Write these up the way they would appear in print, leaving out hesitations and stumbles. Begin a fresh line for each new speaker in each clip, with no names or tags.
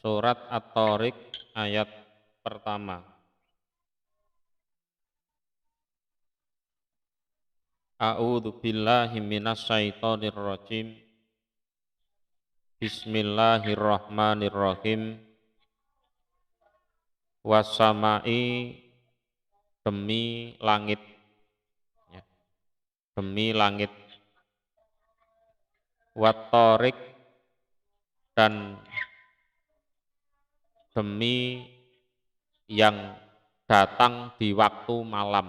Surat At-Thariq ayat pertama. A'udzu billahi minasyaitonir rajim. Bismillahirrahmanirrahim. Wassama'i, demi langit, ya, demi langit. Wat-Thariq, dan demi yang datang di waktu malam.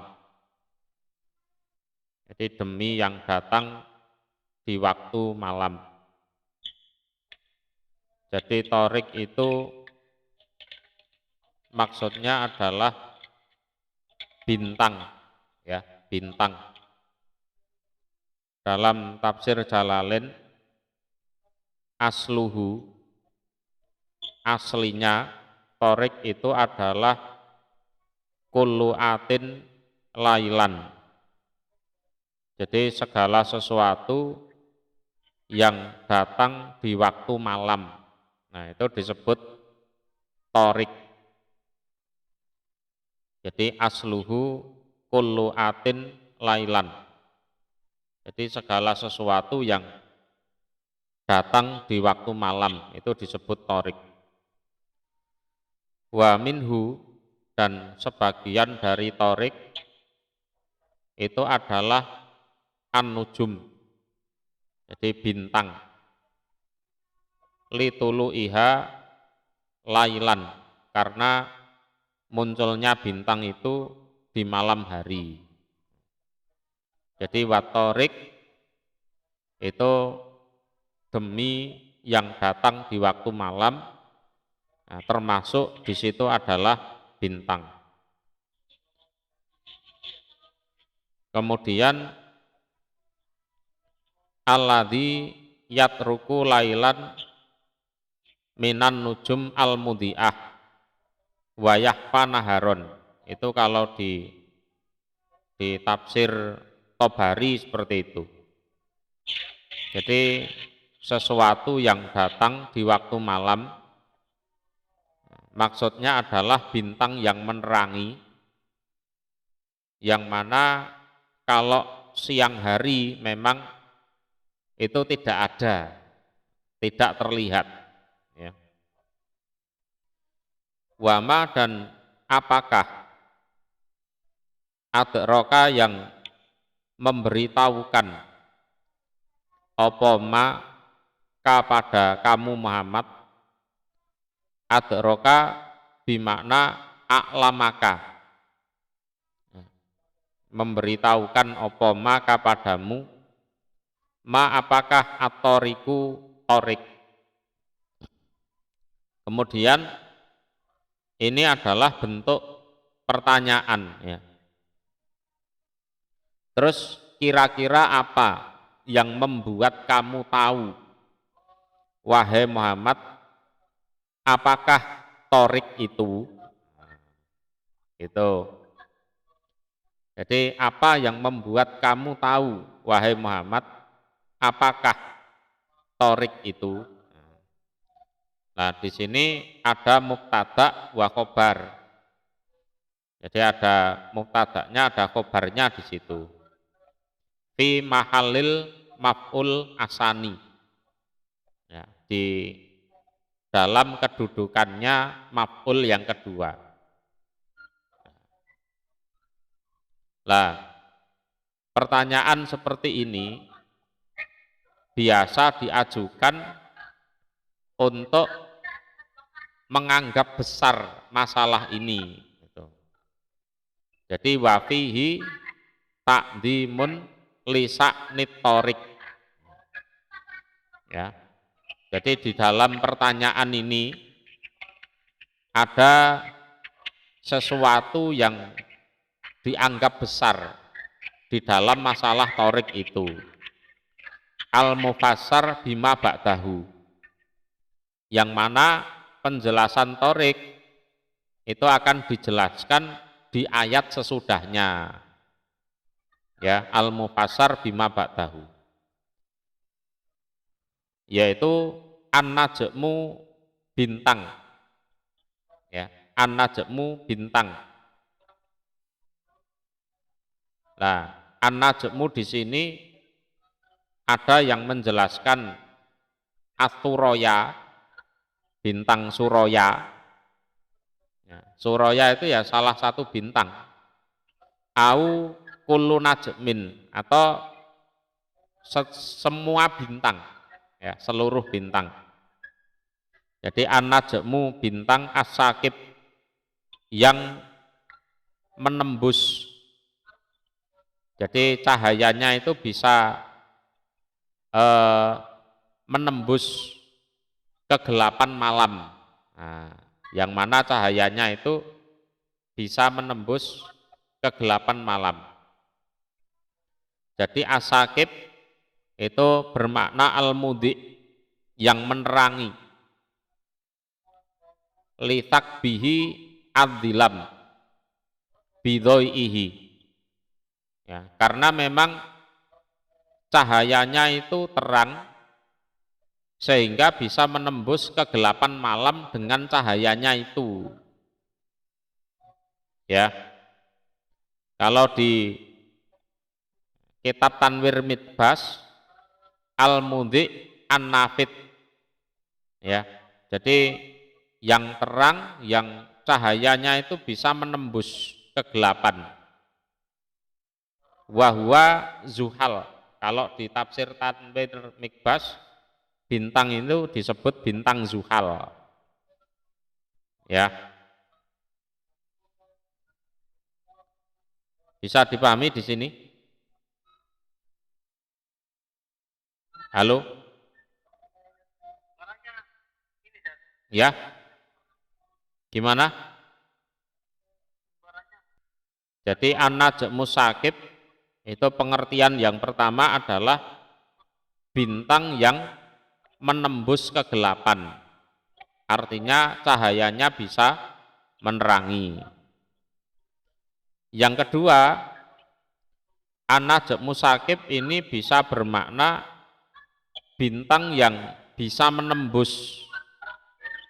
Jadi demi yang datang di waktu malam. Jadi Thariq itu maksudnya adalah bintang, ya, bintang. Dalam tafsir Jalalain, asluhu, aslinya Thariq itu adalah kullu atin lailan. Jadi segala sesuatu yang datang di waktu malam. Nah, itu disebut Thariq. Jadi asluhu kullu atin lailan. Jadi segala sesuatu yang datang di waktu malam itu disebut Thariq. Wa minhu, dan sebagian dari Thariq itu adalah an-nujum, jadi bintang. Litulu iha lailan, karena munculnya bintang itu di malam hari. Jadi wat-Thariq itu demi yang datang di waktu malam, nah, termasuk di situ adalah bintang. Kemudian alladzi yatruku lailan minan nujum al-mudhi'ah wa yahfa naharon. Itu kalau di tafsir Tobari seperti itu. Jadi sesuatu yang datang di waktu malam maksudnya adalah bintang yang menerangi, yang mana kalau siang hari memang itu tidak ada, tidak terlihat, ya. Wama, dan apakah adraka yang memberitahukan apa ma kepada kamu Muhammad, adraka bimakna a'lamaka, memberitahukan apa ma kepadamu, ma apakah at-thariqu Thariq. Kemudian ini adalah bentuk pertanyaan, ya. Terus kira-kira apa yang membuat kamu tahu, wahai Muhammad, apakah Thariq itu? Itu. Jadi apa yang membuat kamu tahu, wahai Muhammad, apakah Thariq itu? Nah, di sini ada mubtada wa khobar. Jadi ada mubtadanya, ada khobarnya di situ. Fi mahallil maf'ul asani. Ya, di dalam kedudukannya maf'ul yang kedua. Nah, pertanyaan seperti ini biasa diajukan untuk menganggap besar masalah ini. Jadi wafihi ta'dzimun lisa'nit Thariq. Ya. Jadi di dalam pertanyaan ini ada sesuatu yang dianggap besar di dalam masalah Thariq itu. Al-mufassar bima ba'dahu, yang mana penjelasan Thariq itu akan dijelaskan di ayat sesudahnya, ya, al-mufassar bima ba'dahu, yaitu an-najmu, bintang, Ya, an-najmu bintang. Nah, an-najmu di sini ada yang menjelaskan Aturoya, bintang Suroya. Ya, Suroya itu ya salah satu bintang. Au kullu najmin, atau semua bintang, ya, seluruh bintang. Jadi an-najmu bintang as-sakib, yang menembus. Jadi cahayanya itu bisa menembus kegelapan malam. Nah, yang mana cahayanya itu bisa menembus kegelapan malam. Jadi as-sakib itu bermakna al-mudhi, yang menerangi. Litak bihi ad-dilam bidhoihi. Ya, karena memang cahayanya itu terang sehingga bisa menembus kegelapan malam dengan cahayanya itu. Ya. Kalau di kitab Tanwir Midbas Al-Mudhi An-Nafid, ya. Jadi yang terang, yang cahayanya itu bisa menembus kegelapan. Wahwa zuhal. Kalau di tafsir Tanwir Midbas, bintang itu disebut bintang zuhal. Ya. Bisa dipahami di sini? Halo? Ya? Gimana? Jadi an-najmu sakib itu pengertian yang pertama adalah bintang yang menembus kegelapan. Artinya cahayanya bisa menerangi. Yang kedua, an-najmu sakib ini bisa bermakna bintang yang bisa menembus.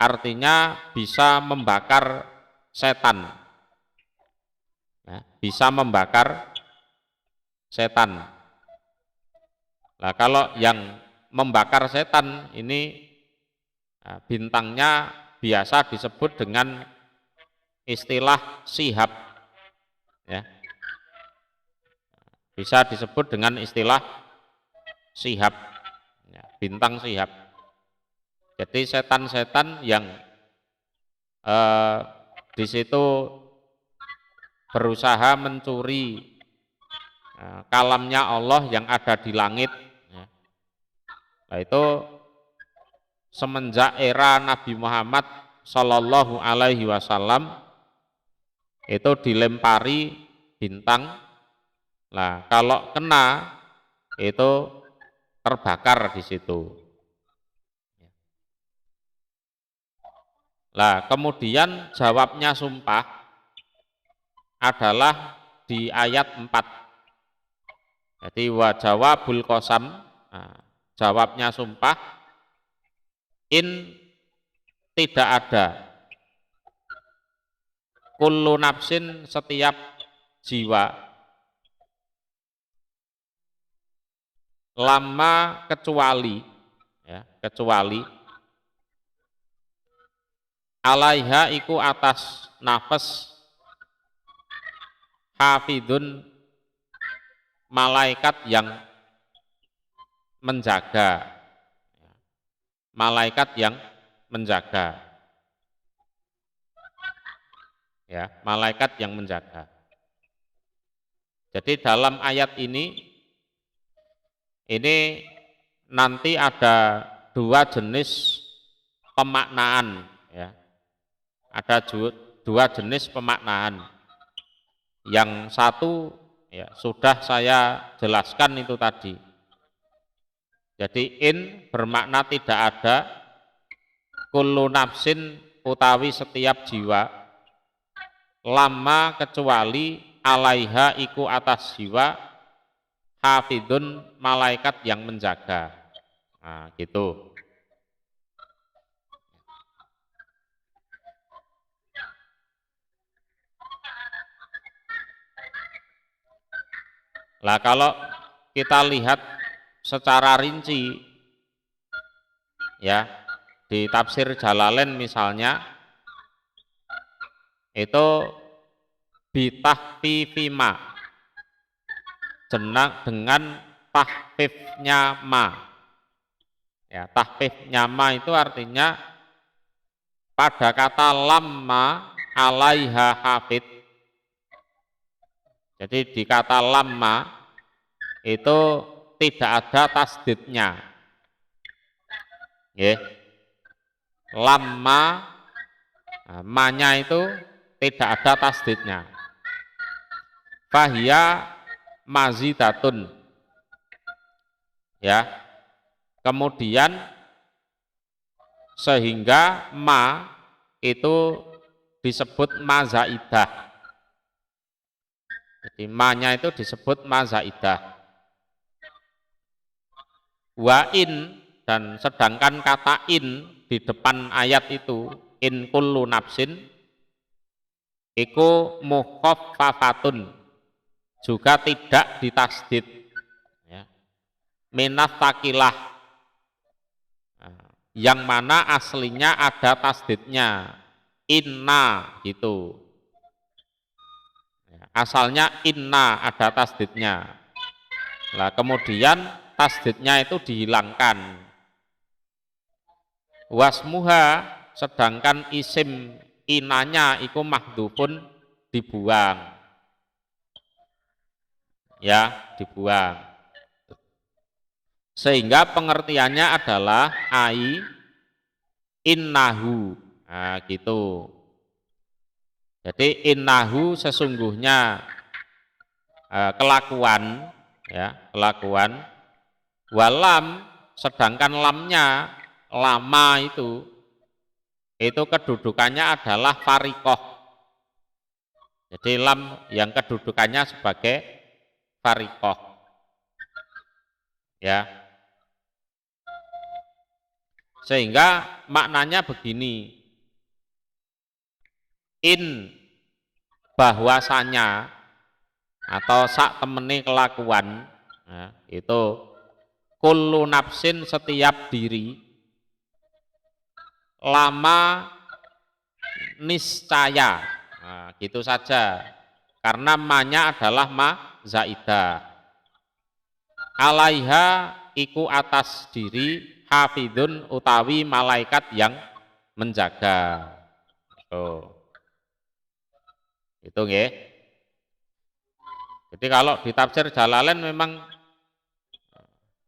Artinya bisa membakar setan. Ya, bisa membakar setan. Nah, kalau yang membakar setan ini, nah, bintangnya biasa disebut dengan istilah sihab. Ya. Bisa disebut dengan istilah sihab. Ya, bintang sihab. Jadi setan-setan yang di situ berusaha mencuri kalamnya Allah yang ada di langit. Nah, itu semenjak era Nabi Muhammad Shallallahu Alaihi Wasallam itu dilempari bintang. Nah, kalau kena itu terbakar di situ. Nah, kemudian jawabnya sumpah adalah di ayat 4. Jadi wa jawabul qasam, nah, jawabnya sumpah, in tidak ada, kullu nafsin setiap jiwa, lama kecuali, ya, kecuali alaiha iku atas nafas hafidun malaikat yang menjaga, malaikat yang menjaga, ya, malaikat yang menjaga. Jadi dalam ayat ini nanti ada dua jenis pemaknaan, ya. Ada dua jenis pemaknaan. Yang satu, ya, sudah saya jelaskan itu tadi. Jadi in bermakna tidak ada, kullu nafsin utawi setiap jiwa, lama kecuali alaiha iku atas jiwa, hafidun malaikat yang menjaga. Nah, gitu. Lah kalau kita lihat secara rinci ya di tafsir Jalalain misalnya itu bitahfifima dengan tahfifnya ma. Ya, tahfifnya ma itu artinya pada kata lamma alaiha hafid. Jadi di kata lamma itu tidak ada tasdidnya. Ya. Lamma ma-nya itu tidak ada tasdidnya. Fahia mazidatun. Ya. Kemudian sehingga ma itu disebut mazaidah. Jadi ma-nya itu disebut mazaidah. Wa in, dan sedangkan kata in di depan ayat itu, in kullu nafsin, iku mukhaffafatun, juga tidak ditasdid. Ya. Minat takilah, yang mana aslinya ada tasdidnya, inna gitu. Asalnya inna ada tasdidnya. Nah, kemudian tasdidnya itu dihilangkan. Wasmuha, sedangkan isim inanya itu mahdhufun, dibuang. Ya, dibuang. Sehingga pengertiannya adalah ai innahu. Nah, gitu. Jadi innahu sesungguhnya kelakuan, ya, kelakuan. Walam, sedangkan lamnya, lama itu kedudukannya adalah farikoh. Jadi lam yang kedudukannya sebagai farikoh. Ya. Sehingga maknanya begini. In bahwasanya atau sak temeni kelakuan, nah, itu kullu nafsin setiap diri, lama niscaya, nah, gitu saja, karena ma-nya adalah ma zaidah. Alaiha iku atas diri hafidun utawi malaikat yang menjaga. Itu nggih. Jadi kalau di tafsir Jalalain memang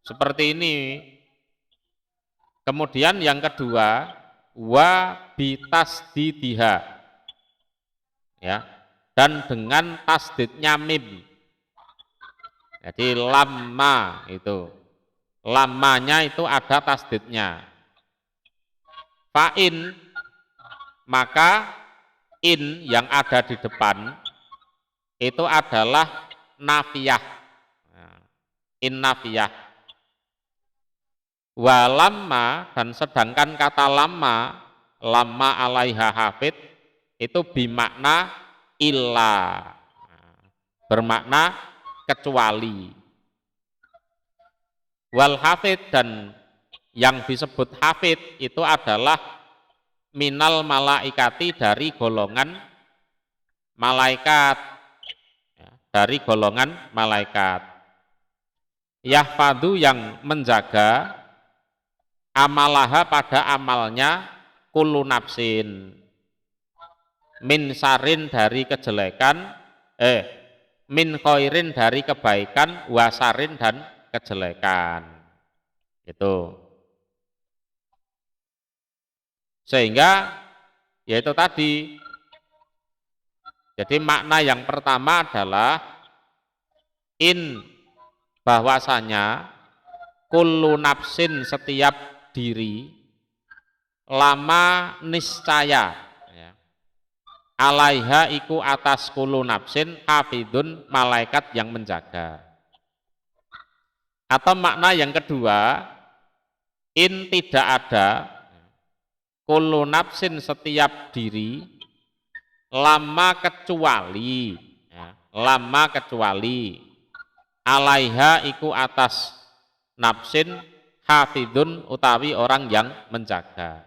seperti ini. Kemudian yang kedua, wa bitasdidiha. Ya. Dan dengan tasdidnya mim. Jadi lamma itu. Lammanya itu ada tasdidnya. Fa'in, maka in yang ada di depan itu adalah nafiyah. In nafiyah. Wa lamma, dan sedangkan kata lamma alaiha hafid, itu bimakna illa, bermakna kecuali. Wal hafid, dan yang disebut hafid itu adalah minal malaikati, dari golongan malaikat, dari golongan malaikat. Yahfadu, yang menjaga, amalaha, pada amalnya, kullu nafsin, min sarin, dari kejelekan, min khairin, dari kebaikan, wasarin, dan kejelekan. Itu. Sehingga yaitu tadi. Jadi makna yang pertama adalah in, bahwasanya kullu nafsin, setiap diri, lama niscaya, ya, alaiha iku atas kullu nafsin hafidun, malaikat yang menjaga. Atau makna yang kedua, in tidak ada, kullu nafsin setiap diri, lama kecuali, ya, lama kecuali, alaiha iku atas nafsin hafidun utawi orang yang menjaga.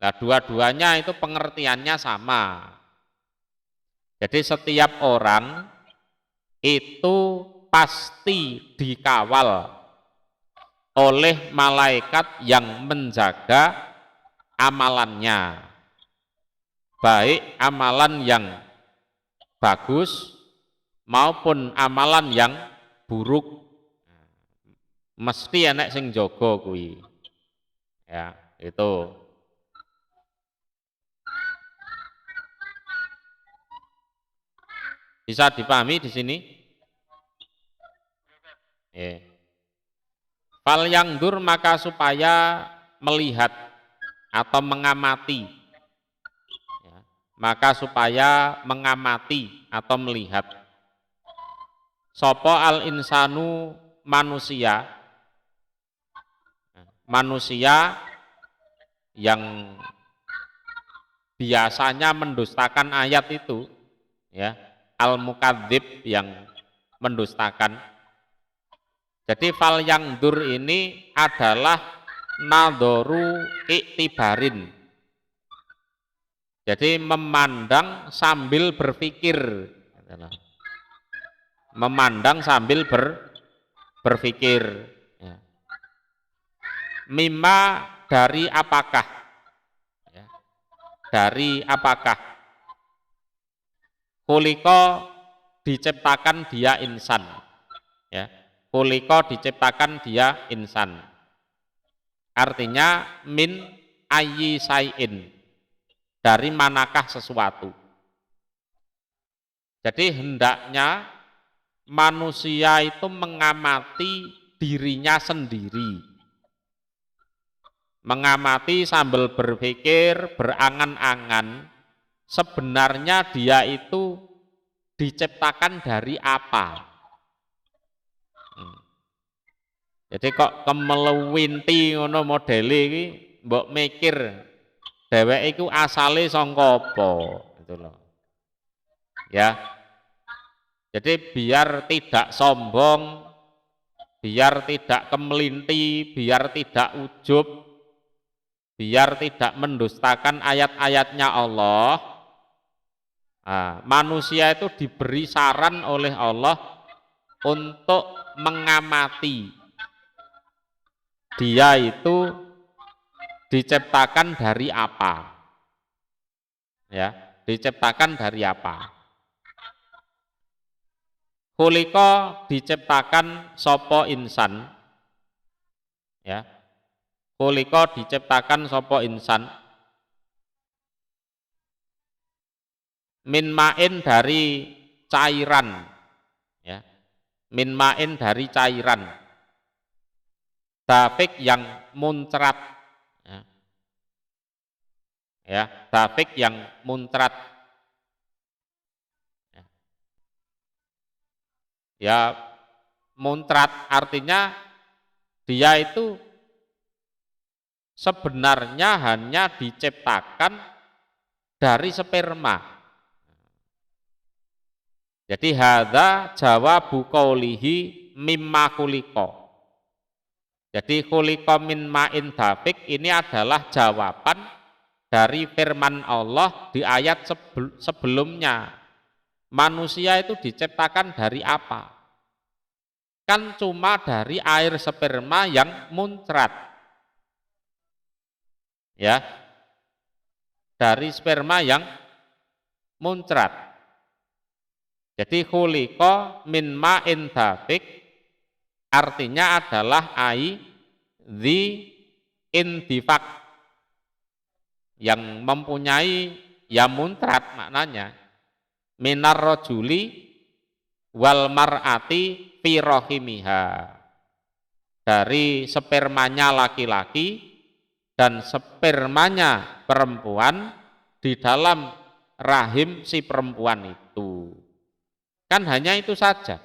Nah, dua-duanya itu pengertiannya sama. Jadi setiap orang itu pasti dikawal oleh malaikat yang menjaga amalannya, baik amalan yang bagus maupun amalan yang buruk, mesti enek sing jaga kuwi. Ya, itu. Bisa dipahami di sini? Fal yang dur maka supaya melihat atau mengamati, ya, maka supaya mengamati atau melihat. Sopo al insanu manusia, manusia yang biasanya mendustakan ayat itu, ya, al mukadzib yang mendustakan. Jadi fal yang dur ini adalah nadharu iktibarin. Jadi memandang sambil berpikir. Memandang sambil berpikir. Ya. Mimma dari apakah? Ya. Dari apakah? Khuliqa diciptakan dia insan. Ya. Khuliqa diciptakan dia insan. Artinya min ayyi sayin, dari manakah sesuatu. Jadi hendaknya manusia itu mengamati dirinya sendiri. Mengamati sambil berpikir, berangan-angan, sebenarnya dia itu diciptakan dari apa. Jadi kok kemeluwinti ngono modele iki mbok mikir dheweke iku asale saka apa gitu loh. Ya. Jadi biar tidak sombong, biar tidak kemelinti, biar tidak ujub, biar tidak mendustakan ayat-ayatnya Allah. Nah, manusia itu diberi saran oleh Allah untuk mengamati dia itu diciptakan dari apa, ya, diciptakan dari apa. Khuliqa diciptakan sopo insan, ya, khuliqa diciptakan sopo insan, min ma'in dari cairan, ya, min ma'in dari cairan, dafik yang muncrat, ya, dafik yang muncrat, ya, muncrat artinya dia itu sebenarnya hanya diciptakan dari sperma. Jadi hadza jawabu qaulihi mimma khuliqa. Jadi khuliqa min ma'in dafik ini adalah jawaban dari firman Allah di ayat sebelumnya. Manusia itu diciptakan dari apa? Kan cuma dari air sperma yang muncrat. Ya. Dari sperma yang muncrat. Jadi khuliqa min ma'in dafik artinya adalah the indifak, yang mempunyai ya muncrat maknanya, minar rajuli wal mar'ati fi rahimiha, dari spermanya laki-laki dan spermanya perempuan di dalam rahim si perempuan itu. Kan hanya itu saja.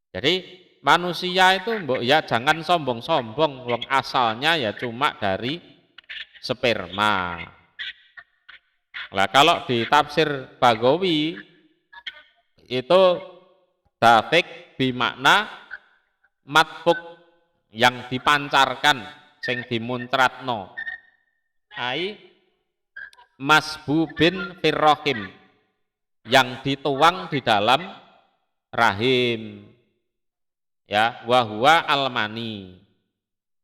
Jadi manusia itu mbok ya jangan sombong-sombong, wong asalnya ya cuma dari sperma. Nah, kalau di tafsir Bagawi itu Dafik bimakna matfuk, yang dipancarkan, sing dimuncratno. Ai masbubin firrohim, yang dituang di dalam rahim. Ya, wahwa almani.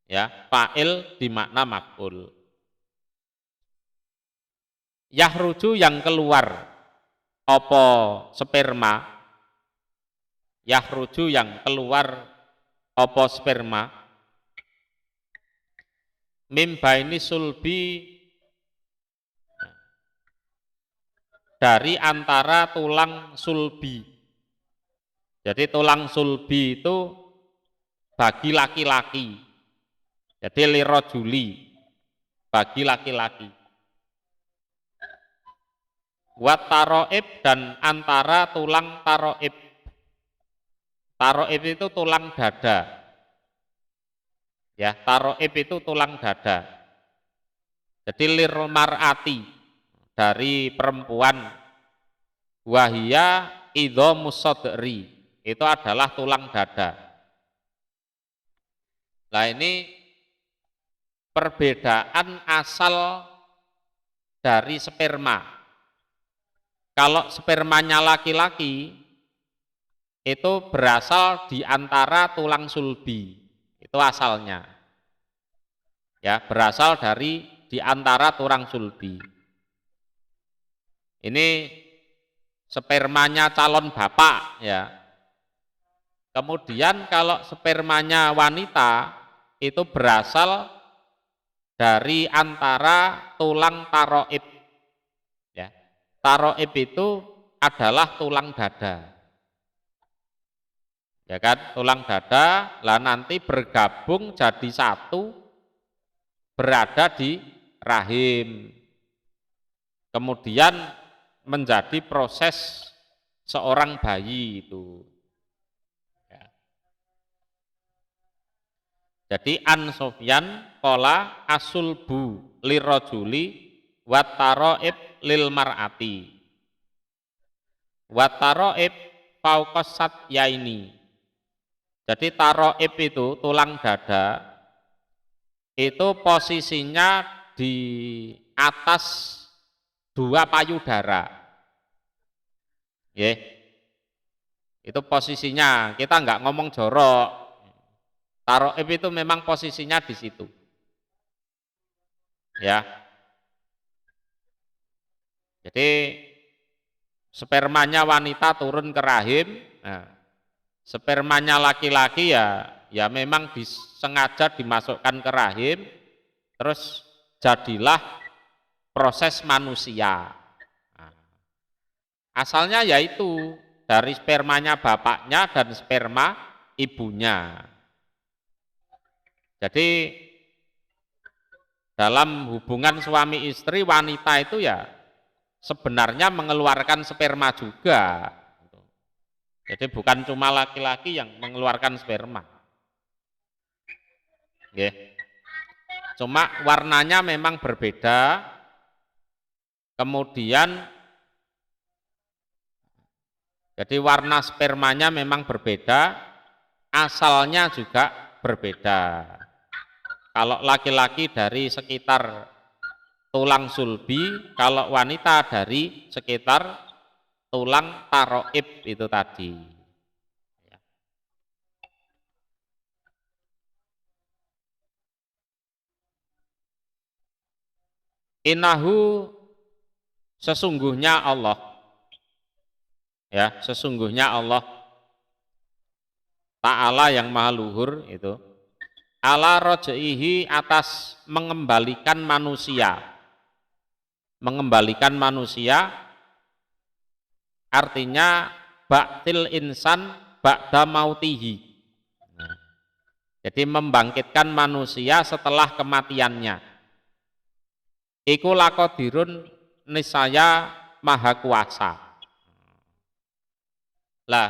Ya, fa'il dimakna maf'ul. Yahruju, yang keluar apa sperma. Yahruju, yang keluar apa sperma. Mim baini sulbi, dari antara tulang sulbi. Jadi tulang sulbi itu bagi laki-laki. Jadi lirojuli, bagi laki-laki. Wat taroib, dan antara tulang taroib. Taroib itu tulang dada. Ya, taroib itu tulang dada. Jadi lirmar'ati, dari perempuan. Wahia idhomus sodri, itu adalah tulang dada. Nah, ini perbedaan asal dari sperma. Kalau spermanya laki-laki itu berasal di antara tulang sulbi, itu asalnya. Ya, berasal dari di antara tulang sulbi. Ini spermanya calon bapak, ya. Kemudian kalau spermanya wanita itu berasal dari antara tulang taroib. Ya. Taroib itu adalah tulang dada. Ya kan, tulang dada, lah nanti bergabung jadi satu, berada di rahim. Kemudian menjadi proses seorang bayi itu. Ya. Jadi An Sofyan qala asulbu lirrajuli wat taroib lil mar'ati. Wat taroib fauqas satyaini. Jadi taroib itu tulang dada itu posisinya di atas dua payudara. Ya. Itu posisinya, kita nggak ngomong jorok. Taroib itu memang posisinya di situ. Ya. Jadi spermanya wanita turun ke rahim, nah, spermanya laki-laki ya memang sengaja dimasukkan ke rahim, terus jadilah proses manusia. Nah, asalnya yaitu dari spermanya bapaknya dan sperma ibunya. Jadi dalam hubungan suami istri, wanita itu ya sebenarnya mengeluarkan sperma juga. Jadi bukan cuma laki-laki yang mengeluarkan sperma. Ya. Cuma warnanya memang berbeda. Kemudian jadi warna spermanya memang berbeda, asalnya juga berbeda. Kalau laki-laki dari sekitar tulang sulbi, kalau wanita dari sekitar tulang taroib itu tadi. Innahu, sesungguhnya Allah, ya, sesungguhnya Allah Ta'ala yang maha luhur itu, ala roj'ihi, atas mengembalikan manusia. Mengembalikan manusia artinya ba'til insan ba'da mautihi. Jadi membangkitkan manusia setelah kematiannya. Iku lakodirun, niscaya maha kuasa. Lah,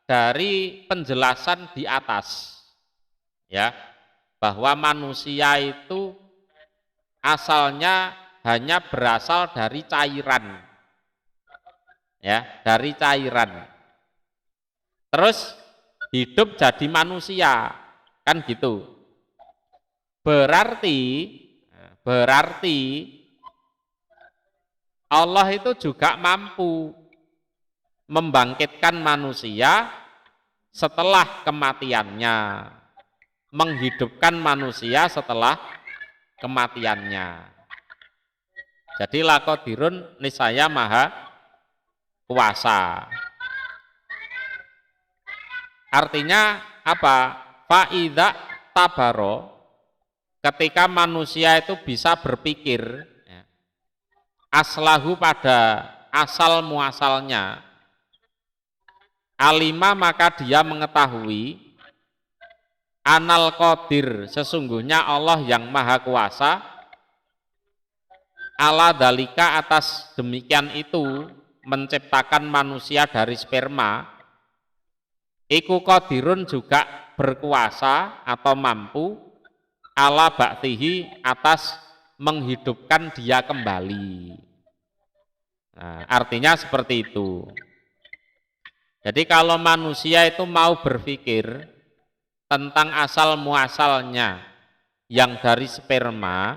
dari penjelasan di atas, ya, bahwa manusia itu asalnya hanya berasal dari cairan, ya, dari cairan. terus hidup jadi manusia, kan gitu. Berarti Allah itu juga mampu membangkitkan manusia setelah kematiannya, menghidupkan manusia setelah kematiannya. Jadi laqadirun niscaya maha kuasa. Artinya apa? Fa'idza tabaro, ketika manusia itu bisa berpikir, ya, aslahu pada asal muasalnya, alima maka dia mengetahui, anal qadir sesungguhnya Allah yang maha kuasa, ala dalika atas demikian itu menciptakan manusia dari sperma, iku qadirun juga berkuasa atau mampu, ala ba'tihi atas menghidupkan dia kembali. Nah, artinya seperti itu. Jadi kalau manusia itu mau berpikir tentang asal muasalnya yang dari sperma,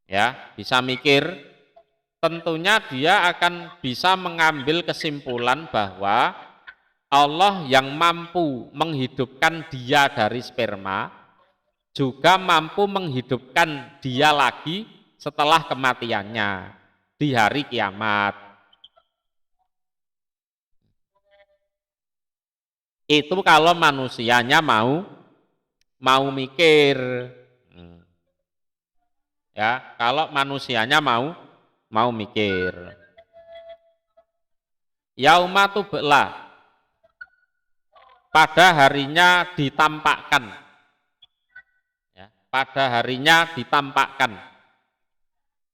ya bisa mikir, tentunya dia akan bisa mengambil kesimpulan bahwa Allah yang mampu menghidupkan dia dari sperma juga mampu menghidupkan dia lagi setelah kematiannya di hari kiamat. Itu kalau manusianya mau mikir. Ya, kalau manusianya mau mikir. Yauma tubla, pada harinya ditampakkan. Ya, pada harinya ditampakkan.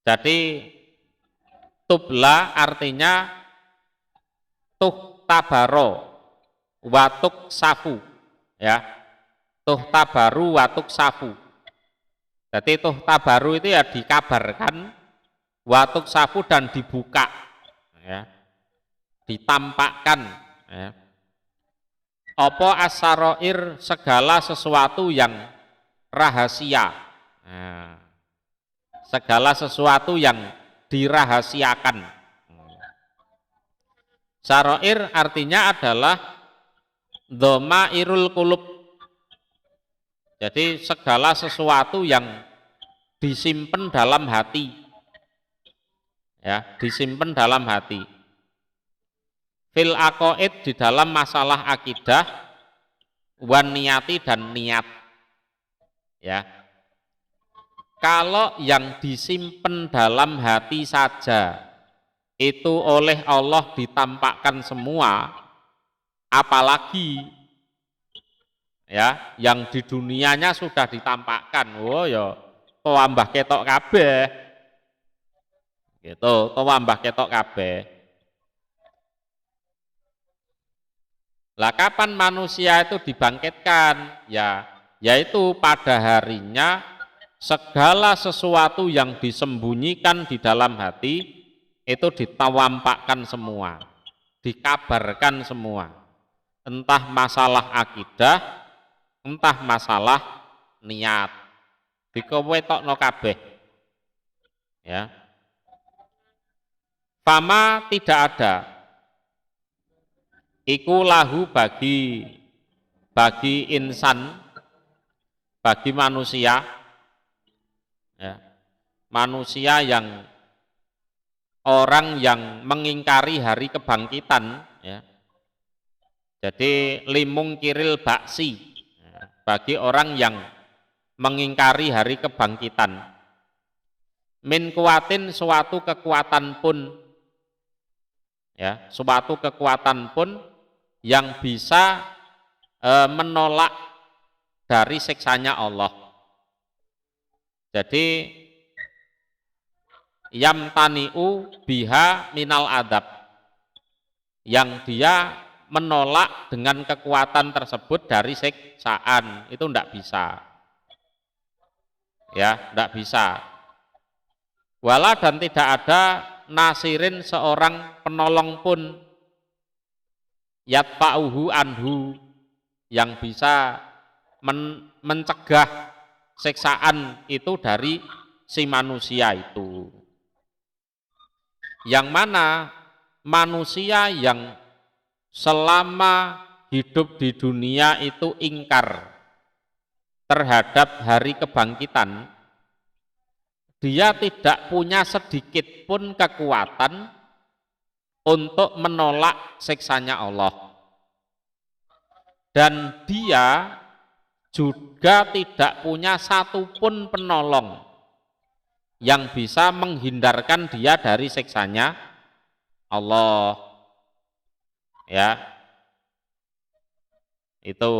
Jadi tubla artinya tabaro watuk safu, ya, tabaru watuk safu. Jadi tabaru itu ya dikabarkan, watuk safu dan dibuka, ya, ditampakkan, ya. Apa asaroir segala sesuatu yang rahasia, nah, segala sesuatu yang dirahasiakan. Saroir artinya adalah dhamairul qulub, jadi segala sesuatu yang disimpan dalam hati, ya, disimpan dalam hati. Fil aqaid di dalam masalah akidah, wan niyati dan niat, ya. Kalau yang disimpan dalam hati saja itu oleh Allah ditampakkan semua, apalagi ya yang di dunianya sudah ditampakkan, oh ya tambah ketok kabeh, gitu, tambah ketok kabeh. Lah kapan manusia itu dibangkitkan? Ya, yaitu pada harinya segala sesuatu yang disembunyikan di dalam hati itu ditawampakkan semua, dikabarkan semua, entah masalah akidah, entah masalah niat, dikowetokno kabeh, ya. Fama tidak ada iku lahu bagi insan, bagi manusia, ya, manusia yang orang yang mengingkari hari kebangkitan, ya. Jadi limung kiril baksi, ya, bagi orang yang mengingkari hari kebangkitan. Min kuatin suatu kekuatan pun, ya, suatu kekuatan pun yang bisa menolak dari siksanya Allah. Jadi yam tani'u biha minal adab, yang dia menolak dengan kekuatan tersebut dari siksaan, itu tidak bisa, ya, tidak bisa. Wala dan tidak ada nasirin seorang penolong pun, yatfa'uhu anhu, yang bisa mencegah siksaan itu dari si manusia itu. Yang mana manusia yang selama hidup di dunia itu ingkar terhadap hari kebangkitan, dia tidak punya sedikit pun kekuatan untuk menolak siksanya Allah. Dan dia juga tidak punya satupun penolong yang bisa menghindarkan dia dari siksanya Allah. Ya, itu.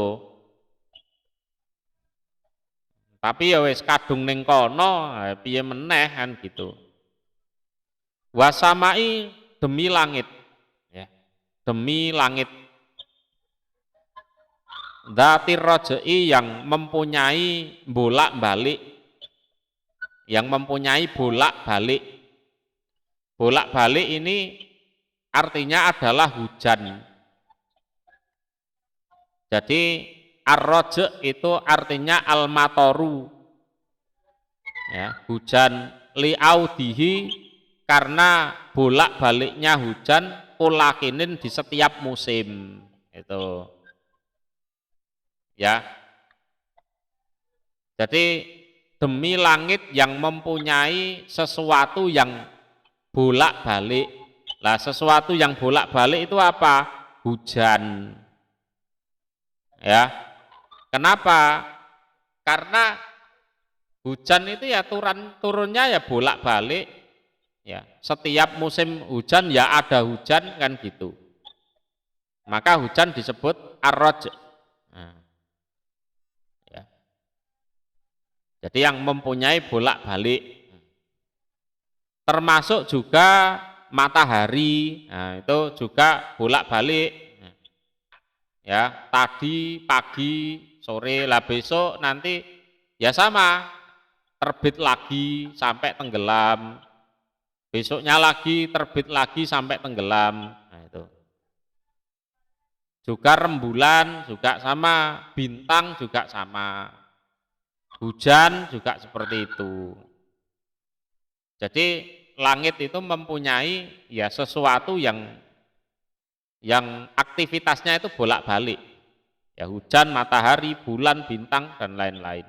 Tapi ya wis kadung ning kono, piye meneh kan gitu. Wasamai, demi langit, ya, demi langit. Dzatir rajai, yang mempunyai bolak-balik, yang mempunyai bolak-balik. Bolak-balik ini artinya adalah hujan. Jadi ar-raja itu artinya al-matoru, ya, hujan, li'audihi, karena bolak-baliknya hujan, kulakinin di setiap musim. Itu, ya. Jadi demi langit yang mempunyai sesuatu yang bolak-balik. Lah, sesuatu yang bolak-balik itu apa? Hujan. Ya. Kenapa? Karena hujan itu ya turunnya ya bolak-balik. Ya, setiap musim hujan ya ada hujan kan gitu. Maka hujan disebut ar-raj. Nah, ya. Jadi yang mempunyai bolak-balik. Termasuk juga matahari. Nah, itu juga bolak-balik. Ya, tadi pagi, sore, lah besok nanti ya sama, terbit lagi sampai tenggelam, besoknya lagi terbit lagi sampai tenggelam. Nah, itu juga rembulan juga sama, bintang juga sama, hujan juga seperti itu. Jadi langit itu mempunyai ya sesuatu yang aktivitasnya itu bolak-balik, ya, hujan, matahari, bulan, bintang, dan lain-lain.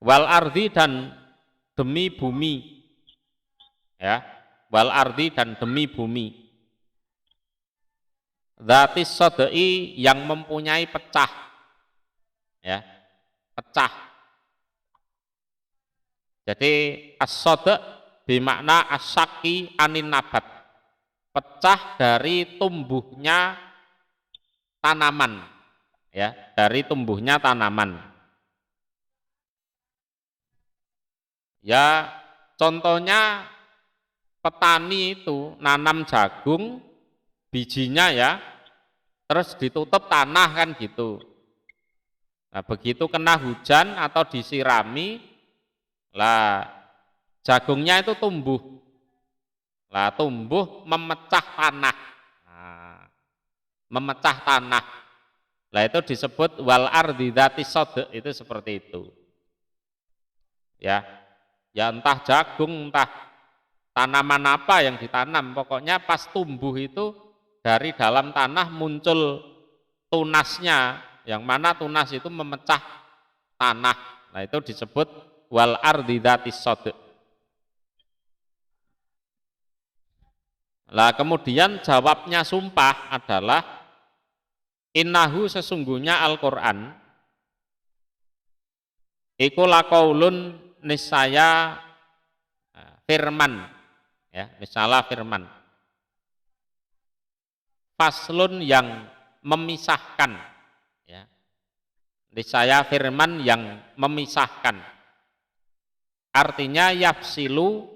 Wal ardi, dan demi bumi, ya, wal ardi, dan demi bumi. Dzatis sodai, yang mempunyai pecah, ya, pecah. Jadi as-soda bermakna as-saki anin nabat, pecah dari tumbuhnya tanaman, ya, dari tumbuhnya tanaman. Ya, contohnya petani itu nanam jagung, bijinya ya, terus ditutup tanah kan gitu. Nah, begitu kena hujan atau disirami, lah jagungnya itu tumbuh. Lah tumbuh memecah tanah. Nah, memecah tanah. Lah itu disebut wal ardi dzatis sodq, itu seperti itu. Ya. Ya, entah jagung, entah tanaman apa yang ditanam, pokoknya pas tumbuh itu dari dalam tanah muncul tunasnya, yang mana tunas itu memecah tanah. Nah, itu disebut wal ardi dzatis sodq. Lah kemudian jawabnya sumpah adalah innahu, sesungguhnya Al-Qur'an iku laqaulun, niscaya firman, ya, misalnya firman, faslun, yang memisahkan, ya, niscaya firman yang memisahkan, artinya yafsilu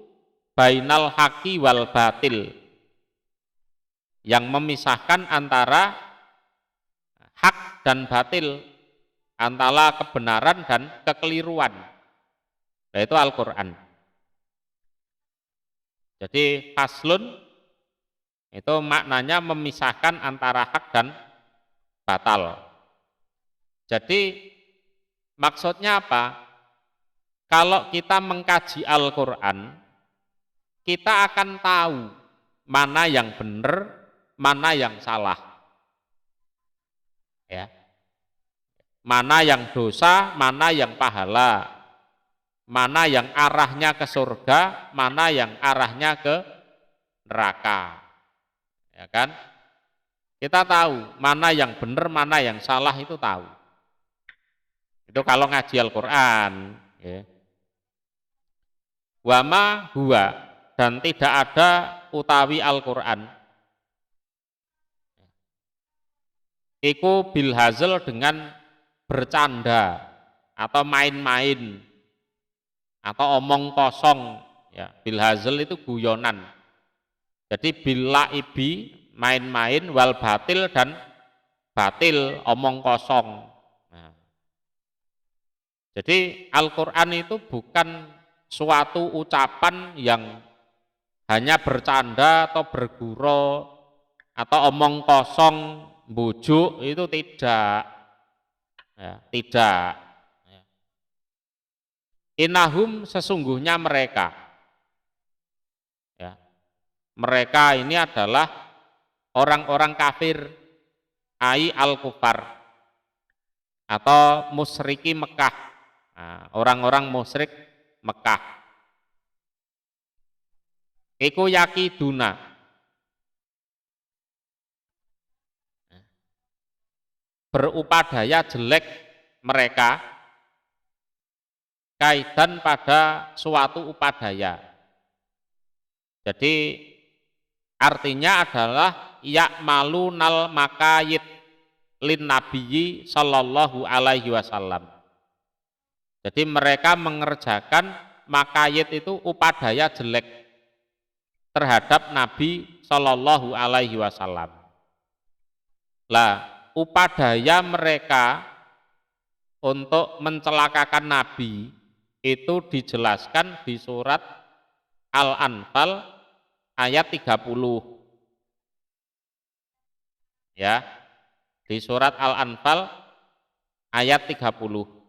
bainal haqi wal batil, yang memisahkan antara hak dan batil, antara kebenaran dan kekeliruan, yaitu Al-Qur'an. Jadi faslun Itu maknanya memisahkan antara hak dan batal. Jadi maksudnya apa? Kalau kita mengkaji Al-Quran, kita akan tahu mana yang benar, mana yang salah. Ya. Mana yang dosa, mana yang pahala. Mana yang arahnya ke surga, mana yang arahnya ke neraka. Ya kan? Kita tahu mana yang benar, mana yang salah itu tahu. Itu kalau ngaji Al-Quran. Ya. Wama huwa, dan tidak ada utawi Al-Quran. Iku bilhazl, dengan bercanda atau main-main atau omong kosong. Ya, bilhazl itu guyonan. Jadi bilaibi, main-main, wal batil, dan batil, omong kosong. Nah, jadi Al-Quran itu bukan suatu ucapan yang hanya bercanda atau bergurau atau omong kosong, bujuk, itu tidak. Ya, tidak. Ya. Innahum, sesungguhnya mereka. Ya. Mereka ini adalah orang-orang kafir, ai al-kufar, atau musyriki Mekah. Nah, orang-orang musyrik Mekah. Iku yakiduna, berupadaya jelek mereka, kaidan pada suatu upadaya. Jadi artinya adalah ya'malunal makayid lin nabiyyi sallallahu alaihi wasallam. Jadi mereka mengerjakan makayid itu upadaya jelek terhadap Nabi sallallahu alaihi wasallam. Lah, upadaya mereka untuk mencelakakan Nabi itu dijelaskan di surat Al-Anfal ayat 30. Ya, di surat Al-Anfal ayat 30.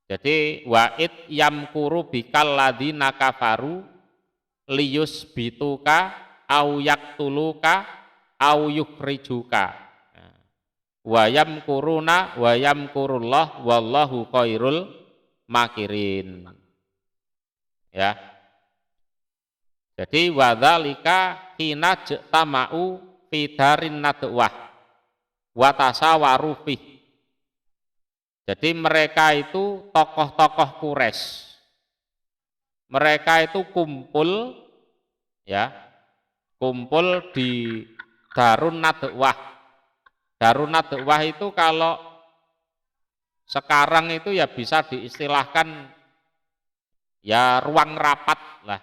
Jadi wa'id yamkuru bikal ladina kafaru liyus bituka au yaktuluka au yukhrijuka. Wa yamkuruna wa yamkurullah wallahu khairul makirin. Ya. Jadi wadzalika hina jtama'u fi darin nadwah wa tasawaru fih. Jadi mereka itu tokoh-tokoh Quraisy. Mereka itu kumpul, ya, kumpul di Darun Nadwah. Darun Nadwah itu kalau sekarang itu ya bisa diistilahkan ya ruang rapat lah,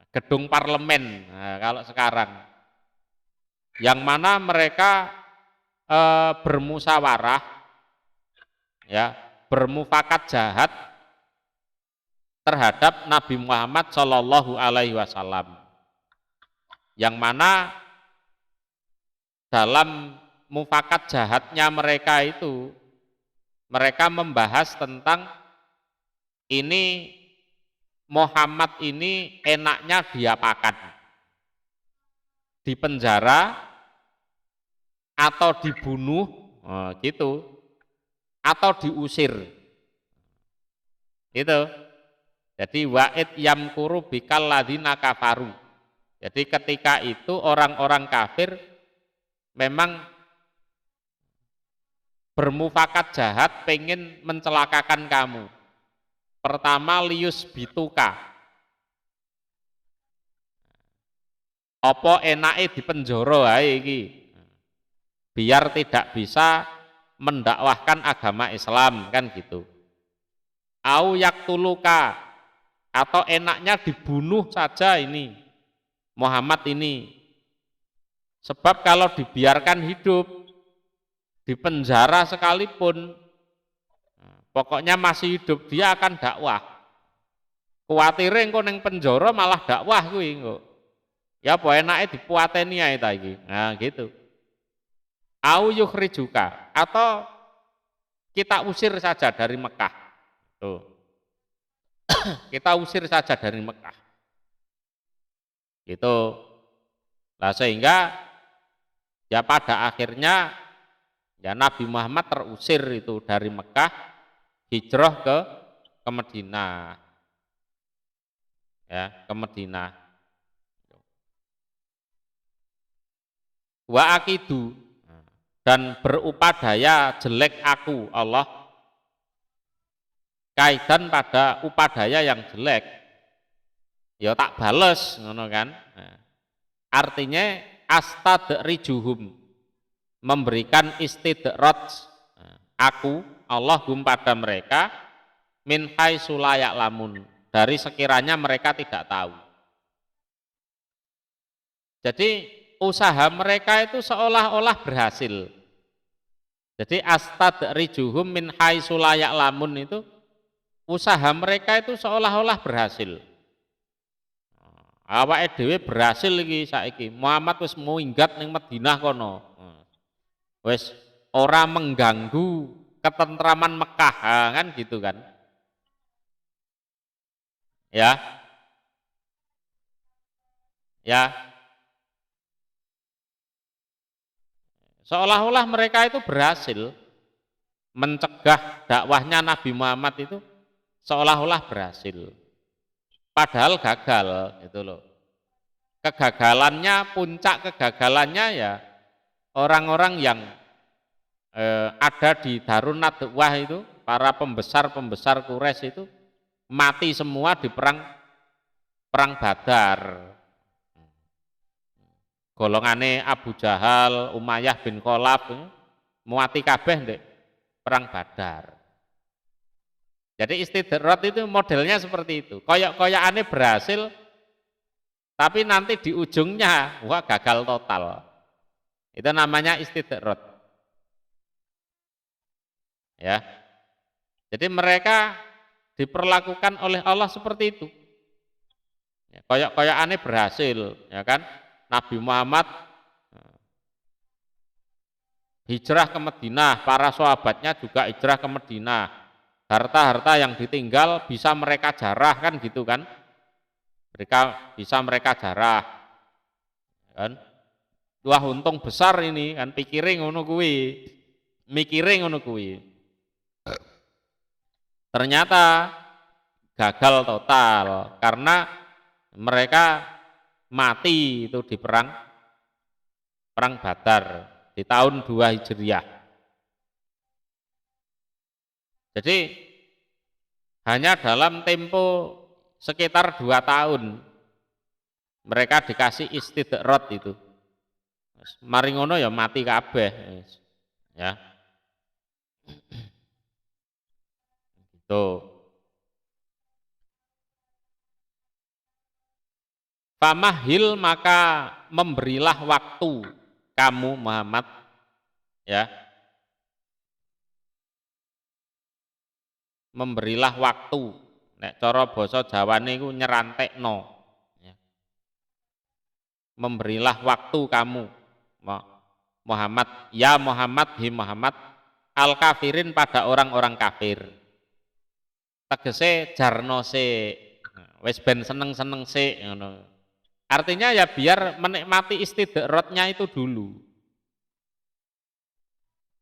gedung parlemen. Nah, kalau sekarang, yang mana mereka bermusyawarah, ya, bermufakat jahat terhadap Nabi Muhammad Shallallahu Alaihi Wasallam, yang mana dalam mufakat jahatnya mereka itu, mereka membahas tentang ini Muhammad ini enaknya diapakan, dipenjara atau dibunuh, gitu, atau diusir, gitu. Jadi wa'id yamkuru bikal ladina kafaru. Jadi ketika itu orang-orang kafir memang bermufakat jahat, pengen mencelakakan kamu. Pertama lius bituka. Apa enake dipenjara ae iki. Biar tidak bisa mendakwahkan agama Islam, kan gitu. Au yaktuluka, atau enaknya dibunuh saja ini Muhammad ini. Sebab kalau dibiarkan hidup, dipenjara sekalipun, pokoknya masih hidup, dia akan dakwah. Kuwatire engko ning penjara malah dakwah kuwi engko. Ya apa enake dipuateni ae ta iki. Nah, gitu. Au yukhrijuka atau kita usir saja dari Mekah. Tuh. Kita usir saja dari Mekah. Gitu. Nah, sehingga ya pada akhirnya ya Nabi Muhammad terusir itu dari Mekah hijrah ke Madinah. Ya, ke Madinah. Wa akidu dan berupadaya jelek aku Allah kaidan pada upadaya yang jelek ya tak bales ngono kan. Nah, artinya astadrijuhum memberikan istidroj aku Allah hum pada mereka min haitsu la ya'lamun dari sekiranya mereka tidak tahu. Jadi usaha mereka itu seolah-olah berhasil. Jadi astadrijuhum min haitsu la ya'lamun itu usaha mereka itu seolah-olah berhasil. Awake dhewe berhasil iki saiki. Muhammad wis minggat ning Madinah kono. Wis ora mengganggu ketentraman Mekah, kan gitu kan. Ya. Ya. Seolah-olah mereka itu berhasil mencegah dakwahnya Nabi Muhammad itu seolah-olah berhasil. Padahal gagal gitu loh. Kegagalannya, puncak kegagalannya ya orang-orang yang ada di Darun Nadwah itu, para pembesar-pembesar Quraisy itu mati semua di perang Badar. Golongane Abu Jahal, Umayyah bin Khalaf muati kabeh ndek perang Badar. Jadi istidrot itu modelnya seperti itu. Koyak-koyakane berhasil tapi nanti di ujungnya wah gagal total. Itu namanya istidrot. Ya. Jadi mereka diperlakukan oleh Allah seperti itu. Ya, koyak-koyakane berhasil, ya kan? Nabi Muhammad hijrah ke Madinah, para sahabatnya juga hijrah ke Madinah. Harta-harta yang ditinggal bisa mereka jarah kan gitu kan? Mereka bisa mereka jarah. Kan? Wah untung besar ini kan pikirin ngono kuwi. Mikirin ngono kuwi. Ternyata gagal total karena mereka mati itu di perang Badar di tahun 2 Hijriah. Jadi hanya dalam tempo sekitar 2 tahun mereka dikasih istidrot itu. Mari ngono ya mati kabeh. Ya. Gitu. Famahil maka memberilah waktu kamu Muhammad ya. Memberilah waktu. Nek cara basa Jawane iku nyerantekno. Ya. Memberilah waktu kamu Muhammad, ya Muhammad, hi Muhammad al kafirin pada orang-orang kafir. Tegese jarno se wis ben seneng-seneng se ngono. Artinya ya biar menikmati istidrotnya itu dulu.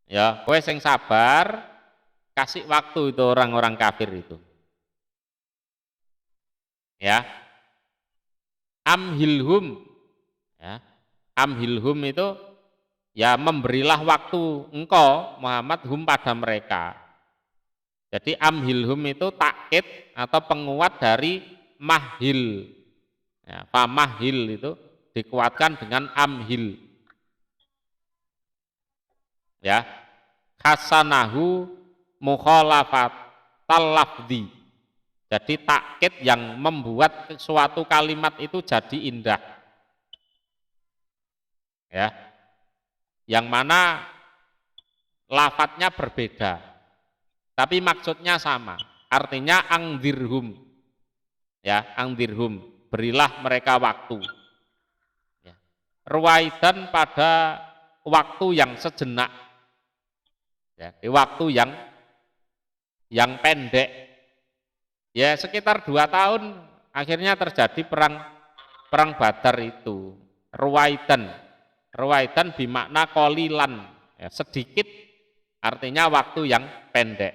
Ya, kowe sing sabar, kasih waktu itu orang-orang kafir itu. Ya. Amhilhum. Ya. Amhilhum itu ya memberilah waktu engkau Muhammad hum pada mereka. Jadi amhilhum itu takkid atau penguat dari mahil. Ya, famahil itu dikuatkan dengan amhil. Ya. Hasanahu mukhalafat talafdi. Jadi takkid yang membuat suatu kalimat itu jadi indah. Ya. Yang mana lafadznya berbeda. Tapi maksudnya sama. Artinya angdirhum. Ya, angdirhum. Berilah mereka waktu. ruwaidan pada waktu yang sejenak, ya, di waktu yang pendek, ya sekitar 2 tahun akhirnya terjadi perang Badar itu. Ruwaidan bimakna qalilan, ya, sedikit artinya waktu yang pendek.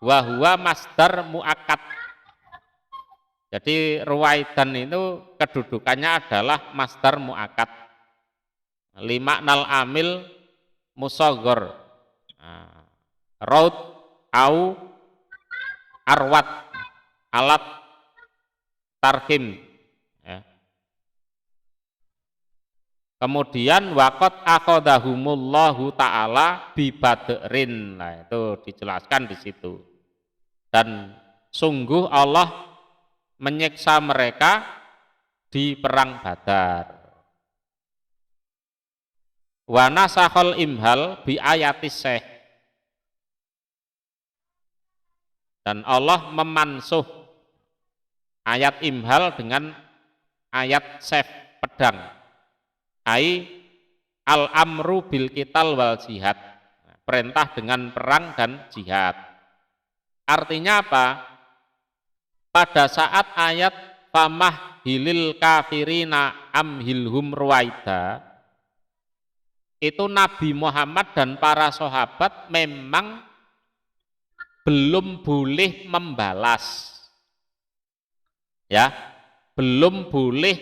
Wa huwa masdar muakkad. Jadi ruwaidan itu kedudukannya adalah masdar muakkad. Limaknal amil musaghar. Nah, raud au arwat alat tarkim, ya. Kemudian waqat aqadahumullahu taala bi badrin. Nah, itu dijelaskan di situ. Dan sungguh Allah menyiksa mereka di perang Badar. Wa nasakhal imhal bi ayatis syekh. Dan Allah memansuh ayat imhal dengan ayat syekh, pedang. Ai al-amru bil qital wal jihad. Perintah dengan perang dan jihad. Artinya apa? Pada saat ayat famah hilil kafirina amhilhum ruwaida, itu Nabi Muhammad dan para sahabat memang belum boleh membalas, ya, belum boleh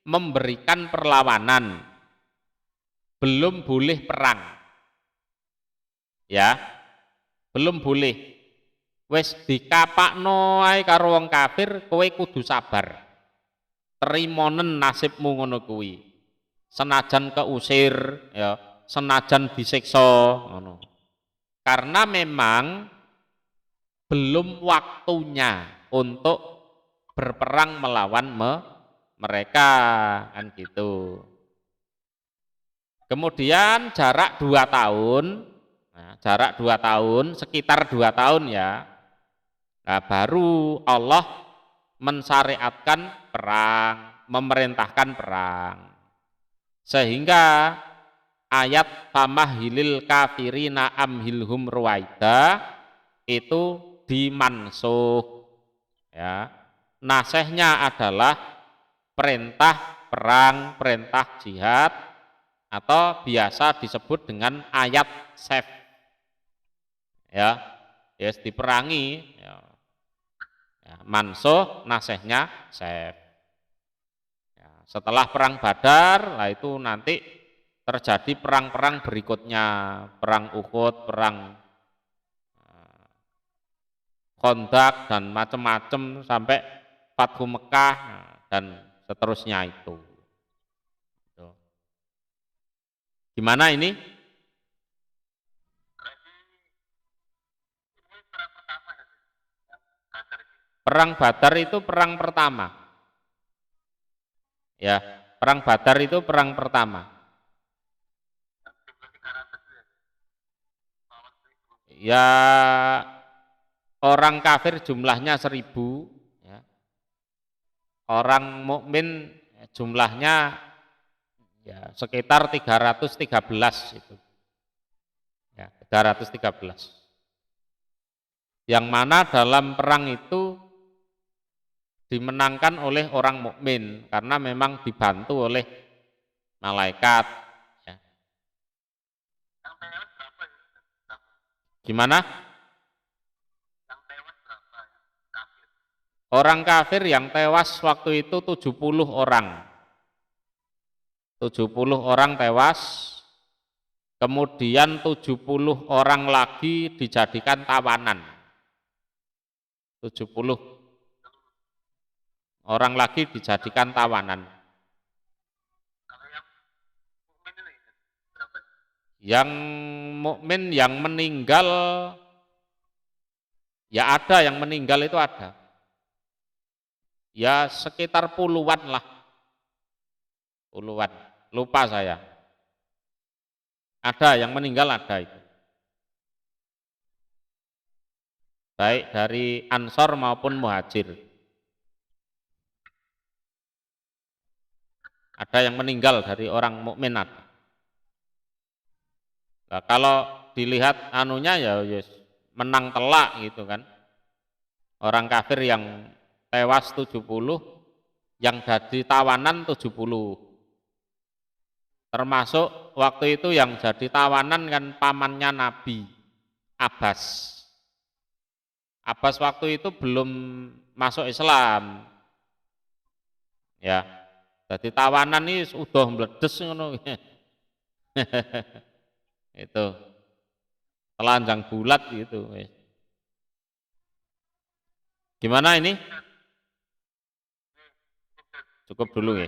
memberikan perlawanan, belum boleh perang, ya, belum boleh. Wis dikapakno ae karo wong kafir, kowe kudu sabar. Terimonen nasibmu ngono kuwi. Senajan keusir, ya, senajan disiksa ngono. Karena memang belum waktunya untuk berperang melawan mereka, kan gitu. Kemudian jarak 2 tahun, nah, jarak 2 tahun, sekitar 2 tahun ya. Nah, baru Allah mensyariatkan perang, memerintahkan perang. Sehingga ayat famahilil kafirina amhilhum ruwaida itu dimansuh, ya. Nasihnya adalah perintah perang, perintah jihad, atau biasa disebut dengan ayat sef, ya, yes, diperangi, ya. Ya, mansuh, nasihnya sef. Ya, setelah perang Badar, lah itu nanti terjadi perang-perang berikutnya, perang Uhud, perang Khandaq dan macam-macam sampai Fathu Mekah, dan seterusnya itu. Gimana ini? Perang Badar itu perang pertama. Ya, perang Badar itu perang pertama. Ya, orang kafir jumlahnya 1.000, ya. Orang mukmin jumlahnya ya sekitar 313 itu. Ya, 313. Yang mana dalam perang itu dimenangkan oleh orang mukmin karena memang dibantu oleh malaikat, ya. Gimana? Orang kafir yang tewas waktu itu 70 orang. 70 orang tewas, kemudian 70 orang lagi dijadikan tawanan. 70 orang lagi dijadikan tawanan. Yang mukmin yang meninggal, ya ada yang meninggal itu ada. Ya sekitar puluhan lah. Puluhan, lupa saya. Ada yang meninggal, ada itu. Baik dari Ansor maupun Muhajir. Ada yang meninggal dari orang mukmin ada. Nah, kalau dilihat anunya ya yes, menang telak gitu kan. Orang kafir yang tewas 70, yang jadi tawanan 70. Termasuk waktu itu yang jadi tawanan kan pamannya Nabi, Abbas. Abbas waktu itu belum masuk Islam. Ya. Jadi tawanan ini sudah meledes ngono. Itu telanjang bulat gitu. Gimana ini? Cukup dulu ya.